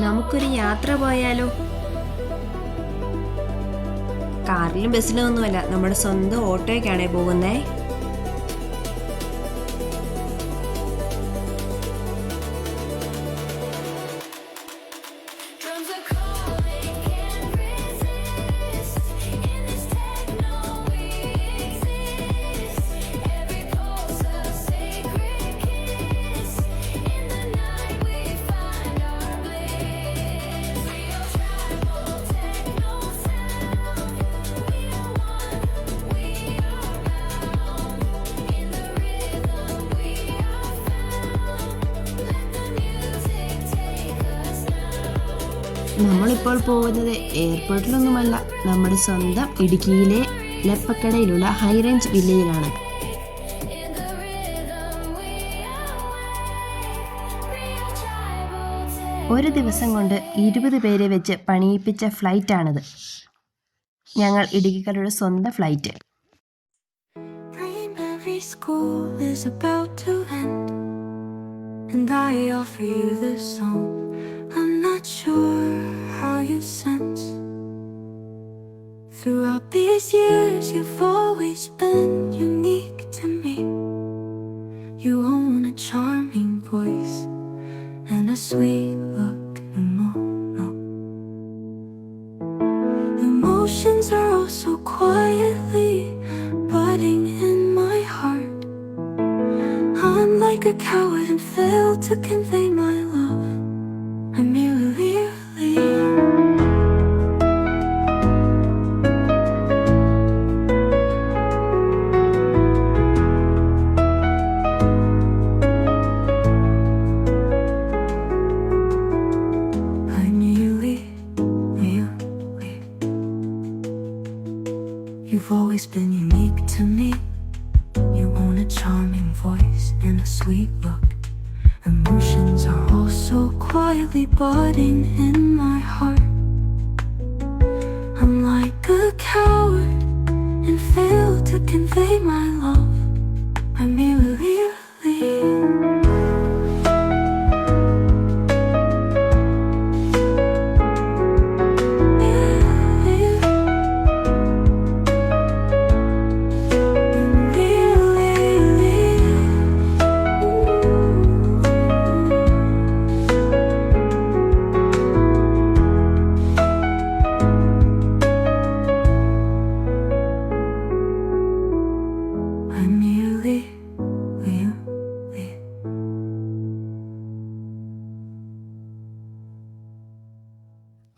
നമുക്കൊരു യാത്ര പോയാലോ? കാറിലും ബസ്സിലും ഒന്നുമല്ല, നമ്മുടെ സ്വന്തം ഓട്ടോയ്ക്കാണേ പോകുന്നേ. നമ്മളിപ്പോൾ പോകുന്നത് എയർപോർട്ടിലൊന്നുമല്ല, നമ്മുടെ സ്വന്തം ഇടുക്കിയിലെ ലെപ്പക്കടയിലുള്ള ഹൈറേഞ്ച് വില്ലേജിലാണ്. ഒരു ദിവസം കൊണ്ട് 20 പേരെ വെച്ച് പണിയിപ്പിച്ച ഫ്ലൈറ്റാണിത്. ഞങ്ങൾ ഇടുക്കിക്കാരുടെ സ്വന്തം flight. I'm not sure how you sense. Throughout these years you've always been unique to me. You own a charming voice and a sweet look and more. No. Emotions are also quietly budding in my heart. I'm like a coward and fail to convey my love. I'm merely You've always been unique to me. You own a charming voice and a sweet look. Emotions are also quietly budding in my heart. I'm like a coward and fail to convey my love. I'm merely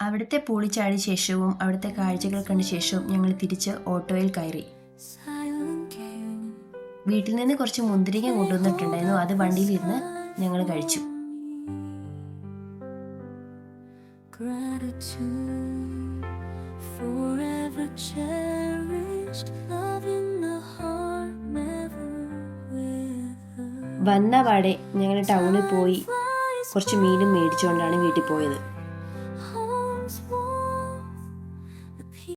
അവിടുത്തെ പൂളിച്ചാടിയ ശേഷവും അവിടുത്തെ കാഴ്ചകൾ കണ്ട ശേഷവും ഞങ്ങൾ തിരിച്ച് ഓട്ടോയിൽ കയറി. വീട്ടിൽ നിന്ന് കുറച്ച് മുന്തിരിങ്ങ കൊണ്ടുവന്നിട്ടുണ്ടായിരുന്നു. അത് വണ്ടിയിലിരുന്ന് ഞങ്ങൾ കഴിച്ചു. വന്ന പാടെ ഞങ്ങൾ ടൗണിൽ പോയി കുറച്ച് മീനും മേടിച്ചുകൊണ്ടാണ് വീട്ടിൽ പോയത്.